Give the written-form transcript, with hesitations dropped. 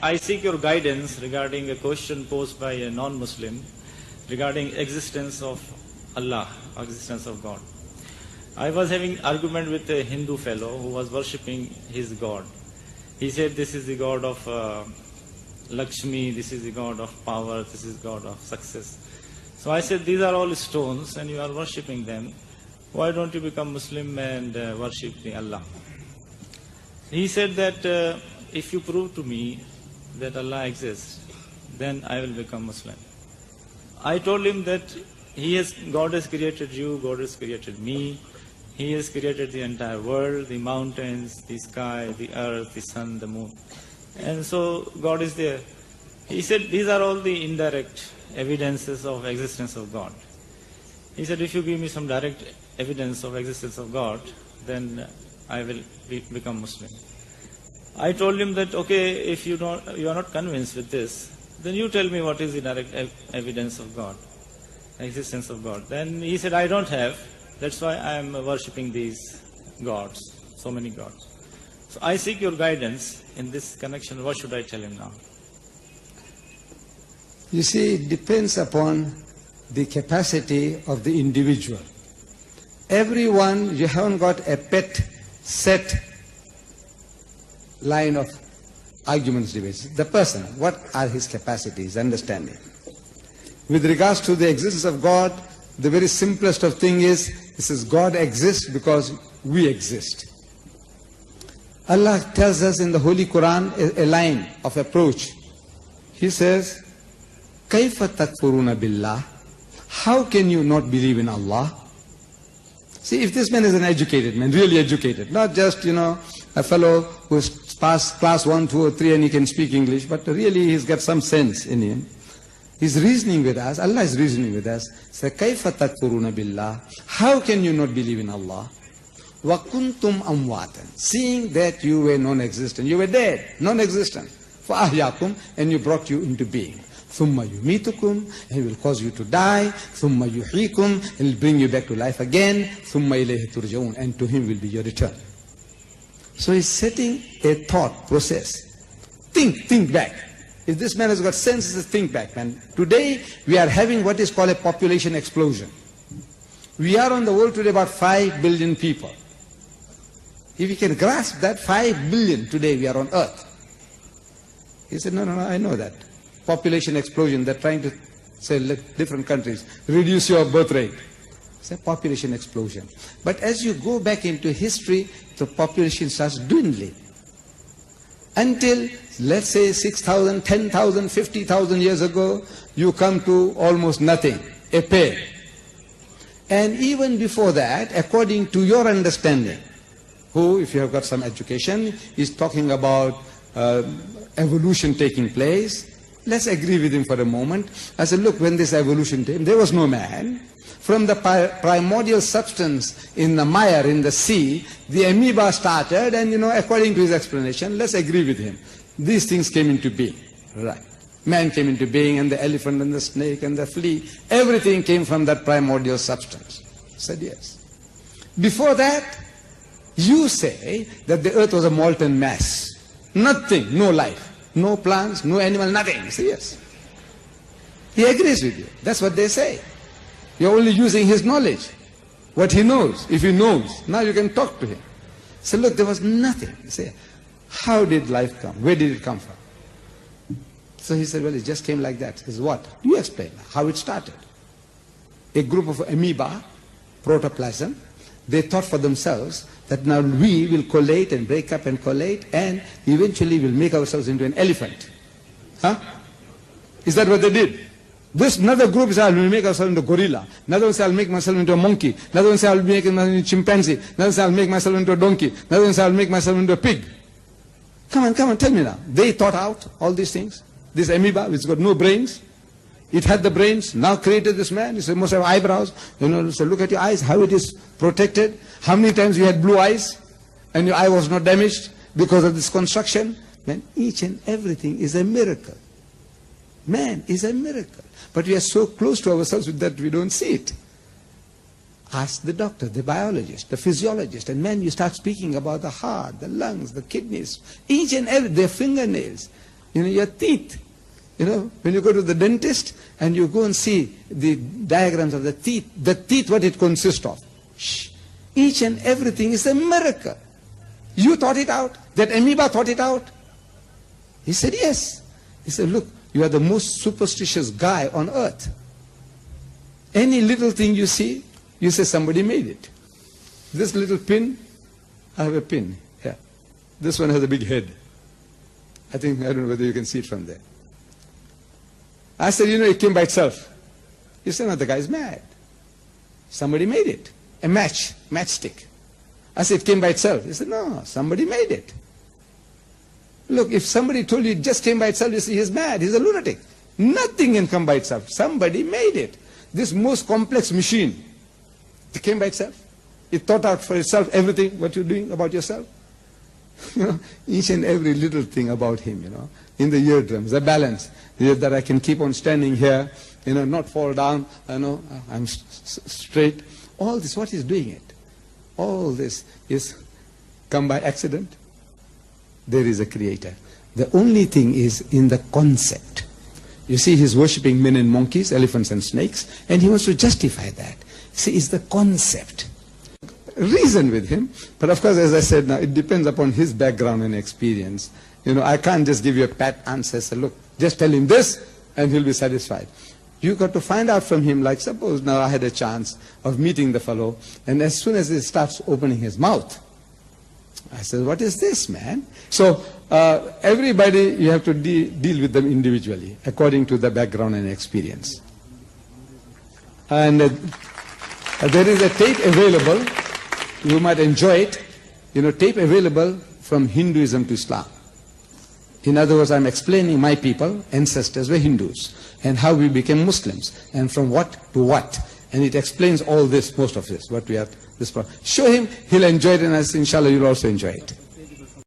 I seek your guidance regarding a question posed by a non-Muslim regarding existence of Allah, existence of God. I was having argument with a Hindu fellow who was worshipping his God. He said this is the God of Lakshmi, this is the God of power, this is God of success. So I said these are all stones and you are worshipping them. Why don't you become Muslim and worship the Allah? He said that if you prove to me that Allah exists, then I will become Muslim. I told him that God has created you, God has created me, He has created the entire world, the mountains, the sky, the earth, the sun, the moon. And so God is there. He said these are all the indirect evidences of existence of God. He said if you give me some direct evidence of existence of God, then I will become Muslim. I told him that okay, if you are not convinced with this, then you tell me what is the direct evidence of God, existence of God. Then he said I don't have, that's why I am worshipping these gods, so many gods. So I seek your guidance in this connection. What should I tell him now? You see, it depends upon the capacity of the individual. Everyone, you haven't got a set line of arguments, debates. The person, what are his capacities, understanding? With regards to the existence of God, the very simplest of thing is, it says God exists because we exist. Allah tells us in the Holy Quran a line of approach. He says, كَيْفَ تَكْفُرُونَ بِاللَّهِ? How can you not believe in Allah? See, if this man is an educated man, really educated, not just, a fellow who's passed class 1, 2 or 3 and he can speak English, but really he's got some sense in him. He's reasoning with us, Allah is reasoning with us. So, كَيْفَ تَكْفُرُونَ بِاللَّهِ? How can you not believe in Allah? وَكُنْتُمْ أَمْوَاتًا. Seeing that you were non-existent, you were dead, non-existent. فَأَحْيَاكُمْ, and you brought you into being. ثُمَّ يُمِيتُكُمْ, and He will cause you to die. ثُمَّ يُحْيِيكُمْ, and He will bring you back to life again. ثُمَّ إِلَيْهِ تُرْجَعُونَ, and to Him will be your return. So he's setting a thought process. Think back. If this man has got sense, he says think back, man. Today we are having what is called a population explosion. We are on the world today about 5 billion people. If you can grasp that 5 billion today we are on earth. He said, no, I know that. Population explosion, they're trying to say, let different countries reduce your birth rate. It's a population explosion. But as you go back into history, the population starts dwindling. Until, let's say, 6,000, 10,000, 50,000 years ago, you come to almost nothing, a pair. And even before that, according to your understanding, who, if you have got some education, is talking about evolution taking place. Let's agree with him for a moment. I said, look, when this evolution came, there was no man. From the primordial substance in the mire, in the sea, the amoeba started, and according to his explanation, let's agree with him. These things came into being. Right. Man came into being, and the elephant and the snake and the flea, everything came from that primordial substance. I said, yes. Before that, you say that the earth was a molten mass. Nothing, no life. No plants, no animal, nothing. I say, yes. He agrees with you. That's what they say. You're only using his knowledge. What he knows. If he knows, now you can talk to him. So look, there was nothing. You say, how did life come? Where did it come from? So he said, well, it just came like that. He said, what? You explain how it started. A group of amoeba, protoplasm, they thought for themselves that now we will collate and break up and collate and eventually we'll make ourselves into an elephant. Huh? Is that what they did? This another group said, I will make ourselves into a gorilla. Another one said, I'll make myself into a monkey. Another one said, I'll make myself into a chimpanzee. Another one said, I'll make myself into a donkey. Another one said, I'll make myself into a pig. Come on, tell me now. They thought out all these things. This amoeba, which got no brains, it had the brains, now created this man. He said, must have eyebrows. So look at your eyes, how it is protected. How many times you had blue eyes and your eye was not damaged because of this construction. Man, each and everything is a miracle. Man is a miracle. But we are so close to ourselves that we don't see it. Ask the doctor, the biologist, the physiologist, and man, you start speaking about the heart, the lungs, the kidneys, each and every, their fingernails. Your teeth. When you go to the dentist and you go and see the diagrams of the teeth, what it consists of. Each and everything is a miracle. You thought it out? That amoeba thought it out? He said, yes. He said, look, you are the most superstitious guy on earth. Any little thing you see, you say somebody made it. This little pin, I have a pin. Yeah. This one has a big head. I don't know whether you can see it from there. I said, it came by itself. You said, no, the guy's mad. Somebody made it. A matchstick. I said, it came by itself. He said, no, somebody made it. Look, if somebody told you it just came by itself, you say, he's mad, he's a lunatic. Nothing can come by itself. Somebody made it. This most complex machine, it came by itself. It thought out for itself everything, what you're doing about yourself. Each and every little thing about him, in the eardrums, the balance, that I can keep on standing here, not fall down, I'm straight. All this, what is doing it? All this is come by accident. There is a creator. The only thing is in the concept. You see, he's worshipping men and monkeys, elephants and snakes, and he wants to justify that. See, it's the concept. Reason with him, but of course, as I said, now it depends upon his background and experience. I can't just give you a pat answer. Say, look, just tell him this, and he'll be satisfied. You got to find out from him, like suppose now I had a chance of meeting the fellow, and as soon as he starts opening his mouth, I said, what is this, man? So everybody, you have to deal with them individually, according to the background and experience. And there is a tape available, you might enjoy it, tape available from Hinduism to Islam. In other words, I'm explaining my people, ancestors were Hindus, and how we became Muslims, and from what to what. And it explains all this, most of this, what we have, this problem. Show him, he'll enjoy it, and inshallah you'll also enjoy it.